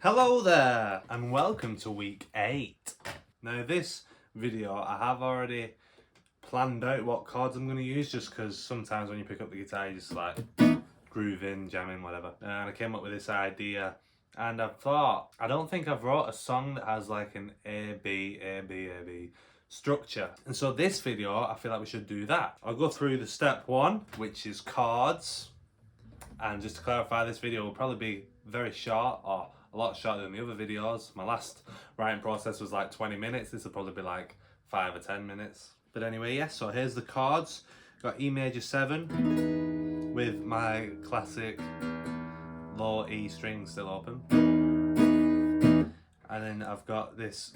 Hello there and welcome to week 8. Now this video I have already planned out what chords I'm going to use, just because sometimes when you pick up the guitar you just like grooving, jamming, whatever. And I came up with this idea and I thought, I don't think I've wrote a song that has like an A, B, A, B, A, B structure. And so this video I feel like we should do that. I'll go through the step 1, which is chords. And just to clarify, this video will probably be very short, or a lot shorter than the other videos. My last writing process was like 20 minutes. This will probably be like 5 or 10 minutes. But anyway, yes, so here's the chords. Got E major 7 with my classic low E string still open. And then I've got this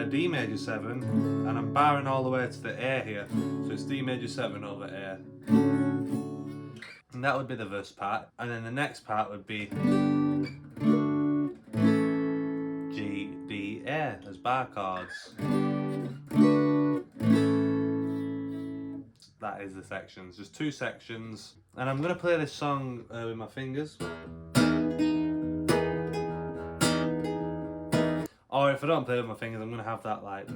D major 7, and I'm barring all the way to the A here. So it's D major 7 over A. And that would be the verse part, and then the next part would be G, D, A as bar chords. That is the sections, just 2 sections. And I'm going to play this song with my fingers. Or if I don't play with my fingers, I'm going to have that like...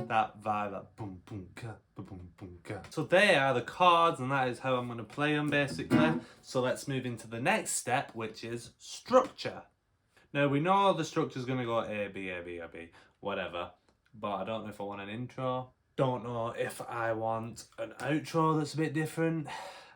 that vibe, that boom boom ka, boom boom ka. So they are the chords, and that is how I'm going to play them basically. So let's move into the next step, which is structure. Now we know the structure is going to go A, B, A, B, A, B, whatever. But I don't know if I want an intro. Don't know if I want an outro that's a bit different.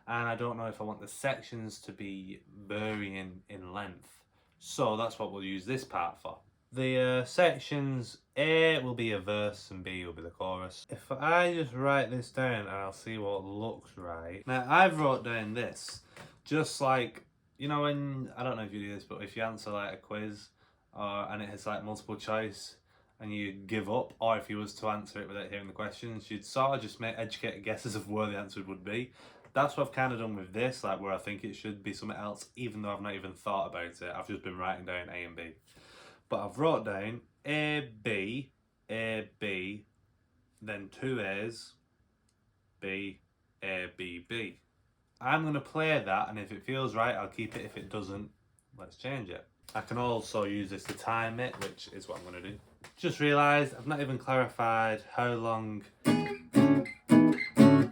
And I don't know if I want the sections to be varying in length. So that's what we'll use this part for. The sections, A will be a verse and B will be the chorus. If I just write this down and I'll see what looks right. Now I've wrote down this, just like, you know when, I don't know if you do this, but if you answer like a quiz and it has like multiple choice and you give up, or if you was to answer it without hearing the questions, you'd sort of just make educated guesses of where the answer would be. That's what I've kind of done with this, like where I think it should be something else, even though I've not even thought about it. I've just been writing down A and B. But I've wrote down A, B, then 2 A's, B, A, B, B. I'm going to play that, and if it feels right, I'll keep it. If it doesn't, let's change it. I can also use this to time it, which is what I'm going to do. Just realised I've not even clarified how long, because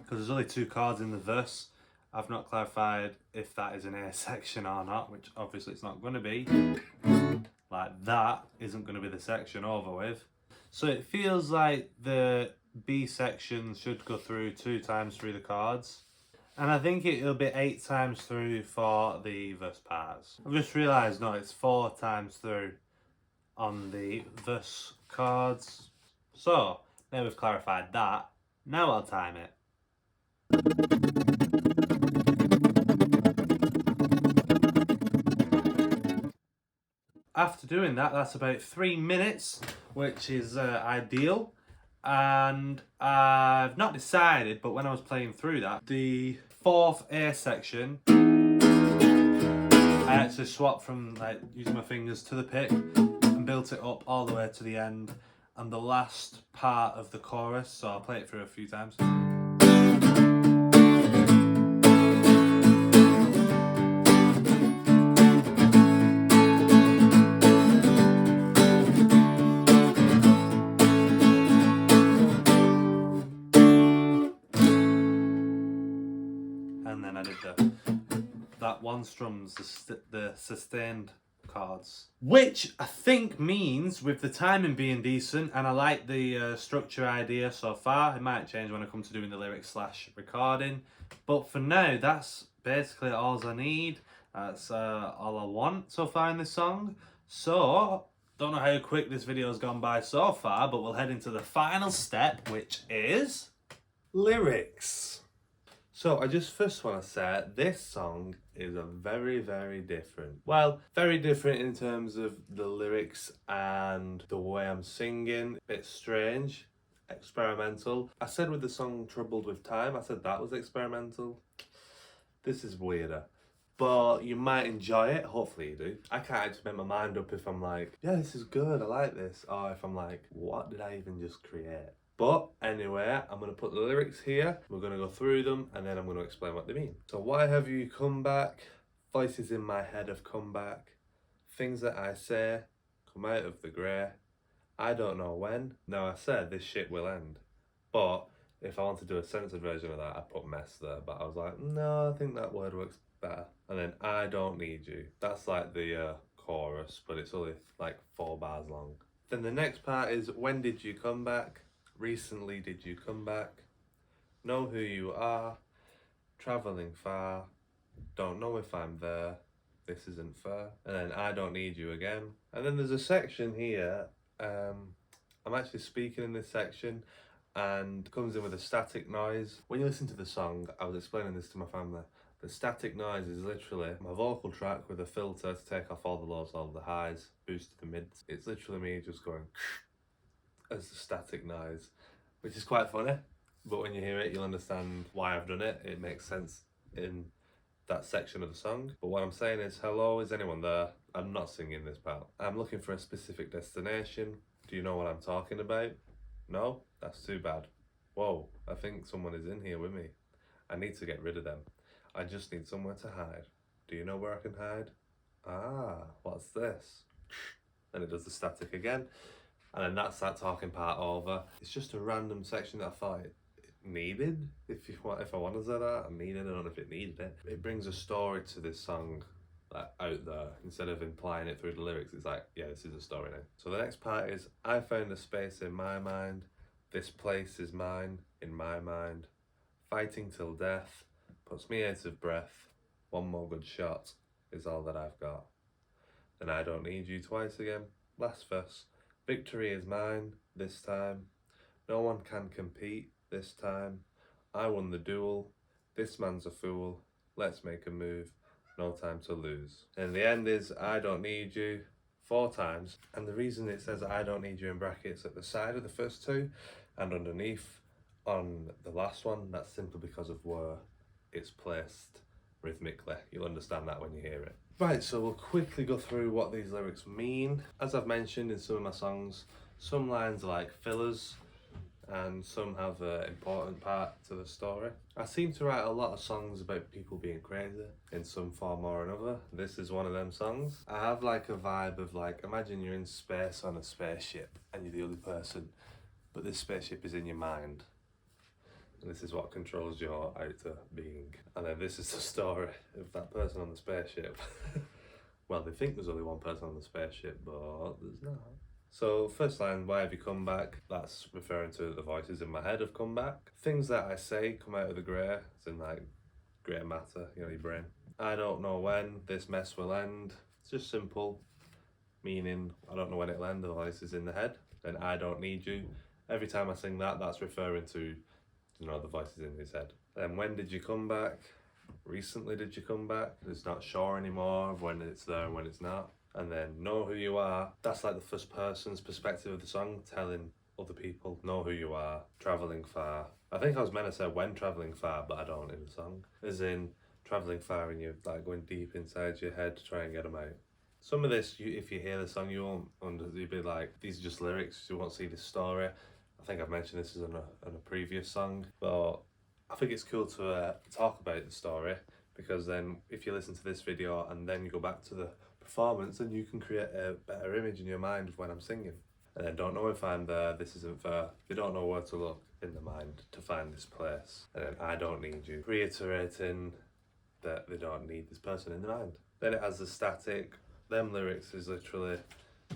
there's only 2 chords in the verse. I've not clarified if that is an A section or not, which obviously it's not going to be. Like that isn't going to be the section over with. So it feels like the B section should go through 2 times through the chords. And I think it'll be 8 times through for the verse parts. I've just realised, no, it's 4 times through on the verse chords. So, now we've clarified that, now I'll time it. After doing that, that's about 3 minutes, which is ideal. And I've not decided, but when I was playing through that, the 4th A section, I actually swapped from like using my fingers to the pick and built it up all the way to the end. And the last part of the chorus, so I'll play it through a few times. And then I did that one strums, the sustained chords, which I think means with the timing being decent, and I like the structure idea so far. It might change when I come to doing the lyrics / recording, but for now that's basically all I need. That's all I want so far in this song. So don't know how quick this video has gone by so far, but we'll head into the final step, which is lyrics. So I just first want to say this song is a very, very different. Well, very different in terms of the lyrics and the way I'm singing. A bit strange, experimental. I said with the song Troubled with Time, I said that was experimental. This is weirder. But you might enjoy it, hopefully you do. I can't actually make my mind up if I'm like, yeah, this is good, I like this. Or if I'm like, what did I even just create? But anyway, I'm going to put the lyrics here. We're going to go through them and then I'm going to explain what they mean. So why have you come back? Voices in my head have come back. Things that I say come out of the grey. I don't know when. Now I said this shit will end. But if I want to do a censored version of that, I put mess there. But I was like, no, I think that word works better. And then I don't need you. That's like the chorus, but it's only like 4 bars long. Then the next part is when did you come back? Recently did you come back? Know who you are. Travelling far. Don't know if I'm there. This isn't fair. And then I don't need you again. And then there's a section here. I'm actually speaking in this section and comes in with a static noise. When you listen to the song, I was explaining this to my family. The static noise is literally my vocal track with a filter to take off all the lows, all the highs, boost to the mids. It's literally me just going as the static noise, which is quite funny. But when you hear it, you'll understand why I've done it. It makes sense in that section of the song. But what I'm saying is, hello, is anyone there? I'm not singing this part. I'm looking for a specific destination. Do you know what I'm talking about? No? That's too bad. Whoa, I think someone is in here with me. I need to get rid of them. I just need somewhere to hide. Do you know where I can hide? Ah, what's this? And it does the static again. And then that's that talking part over. It's just a random section that I thought it needed. If I want to say that, I needed it. I don't know if it needed it. It brings a story to this song, like out there, instead of implying it through the lyrics. It's like, yeah, this is a story now. So the next part is, I found a space in my mind. This place is mine, in my mind. Fighting till death puts me out of breath. One more good shot is all that I've got. Then I don't need you twice again. Last verse. Victory is mine this time. No one can compete this time. I won the duel. This man's a fool. Let's make a move. No time to lose. And the end is, I don't need you 4 times. And the reason it says I don't need you in brackets at the side of the first 2 and underneath on the last one, that's simply because of where it's placed rhythmically. You'll understand that when you hear it. Right, so we'll quickly go through what these lyrics mean. As I've mentioned in some of my songs, some lines are like fillers and some have an important part to the story. I seem to write a lot of songs about people being crazy in some form or another. This is one of them songs. I have like a vibe of like, imagine you're in space on a spaceship and you're the only person, but this spaceship is in your mind. And this is what controls your outer being. And then this is the story of that person on the spaceship. Well, they think there's only one person on the spaceship, but there's not. So first line, why have you come back? That's referring to the voices in my head have come back. Things that I say come out of the grey, as in like grey matter, you know, your brain. I don't know when this mess will end. It's just simple, meaning I don't know when it'll end, the voices in the head. Then I don't need you. Every time I sing that, that's referring to, you know, the voices in his head. Then when did you come back? Recently did you come back? It's not sure anymore of when it's there and when it's not. And then know who you are. That's like the first person's perspective of the song, telling other people, know who you are, travelling far. I think I was meant to say when travelling far, but I don't in the song. As in travelling far and you're like going deep inside your head to try and get them out. Some of this, if you hear the song, you'll be like, these are just lyrics, you won't see the story. I think I've mentioned this on a previous song, but I think it's cool to talk about the story, because then if you listen to this video and then you go back to the performance, then you can create a better image in your mind of when I'm singing. And then don't know if I'm there, this isn't fair. They don't know where to look in the mind to find this place. And then I don't need you, reiterating that they don't need this person in the mind. Then it has the static. Them lyrics is literally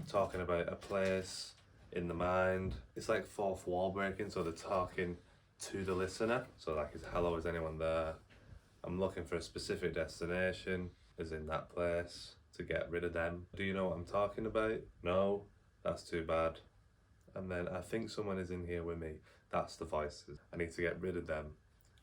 talking about a place in the mind. It's like fourth wall breaking, so they're talking to the listener. So like, it's hello, is anyone there? I'm looking for a specific destination, as in that place, to get rid of them. Do you know what I'm talking about? No, that's too bad. And then I think someone is in here with me. That's the voices. I need to get rid of them.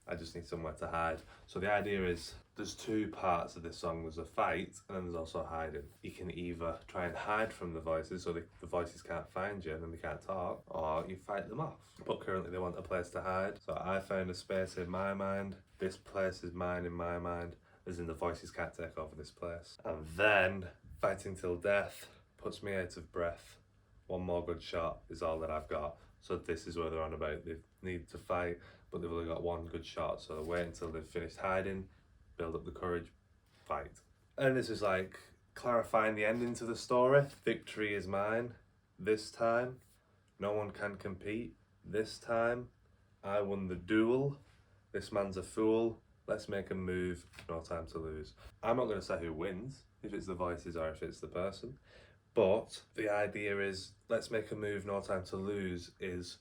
I just need somewhere to hide. So the idea is, there's 2 parts of this song. There's a fight and then there's also hiding. You can either try and hide from the voices so the voices can't find you and then they can't talk, or you fight them off. But currently they want a place to hide. So I found a space in my mind. This place is mine in my mind, as in the voices can't take over this place. And then fighting till death puts me out of breath. One more good shot is all that I've got. So this is where they're on about. They need to fight, but they've only got one good shot. So wait until they've finished hiding, build up the courage, fight. And this is like clarifying the ending to the story. Victory is mine. This time, no one can compete. This time, I won the duel. This man's a fool. Let's make a move. No time to lose. I'm not going to say who wins, if it's the voices or if it's the person. But the idea is, let's make a move, no time to lose, is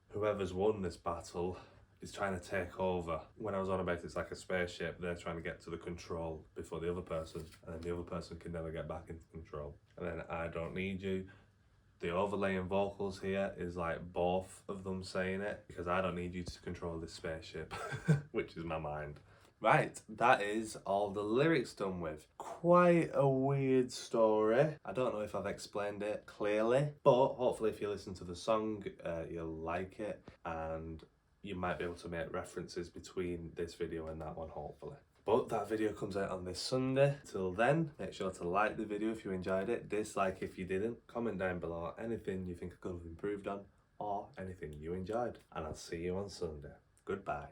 whoever's won this battle is trying to take over. When I was on about it's like a spaceship, they're trying to get to the control before the other person, and then the other person can never get back into control. And then I don't need you. The overlaying vocals here is like both of them saying it, because I don't need you to control this spaceship, which is my mind. Right, that is all the lyrics done with. Quite a weird story. I don't know if I've explained it clearly, but hopefully if you listen to the song, you'll like it, and you might be able to make references between this video and that one, hopefully. But that video comes out on this Sunday. Till then, make sure to like the video if you enjoyed it, dislike if you didn't, comment down below anything you think I could have improved on, or anything you enjoyed. And I'll see you on Sunday. Goodbye.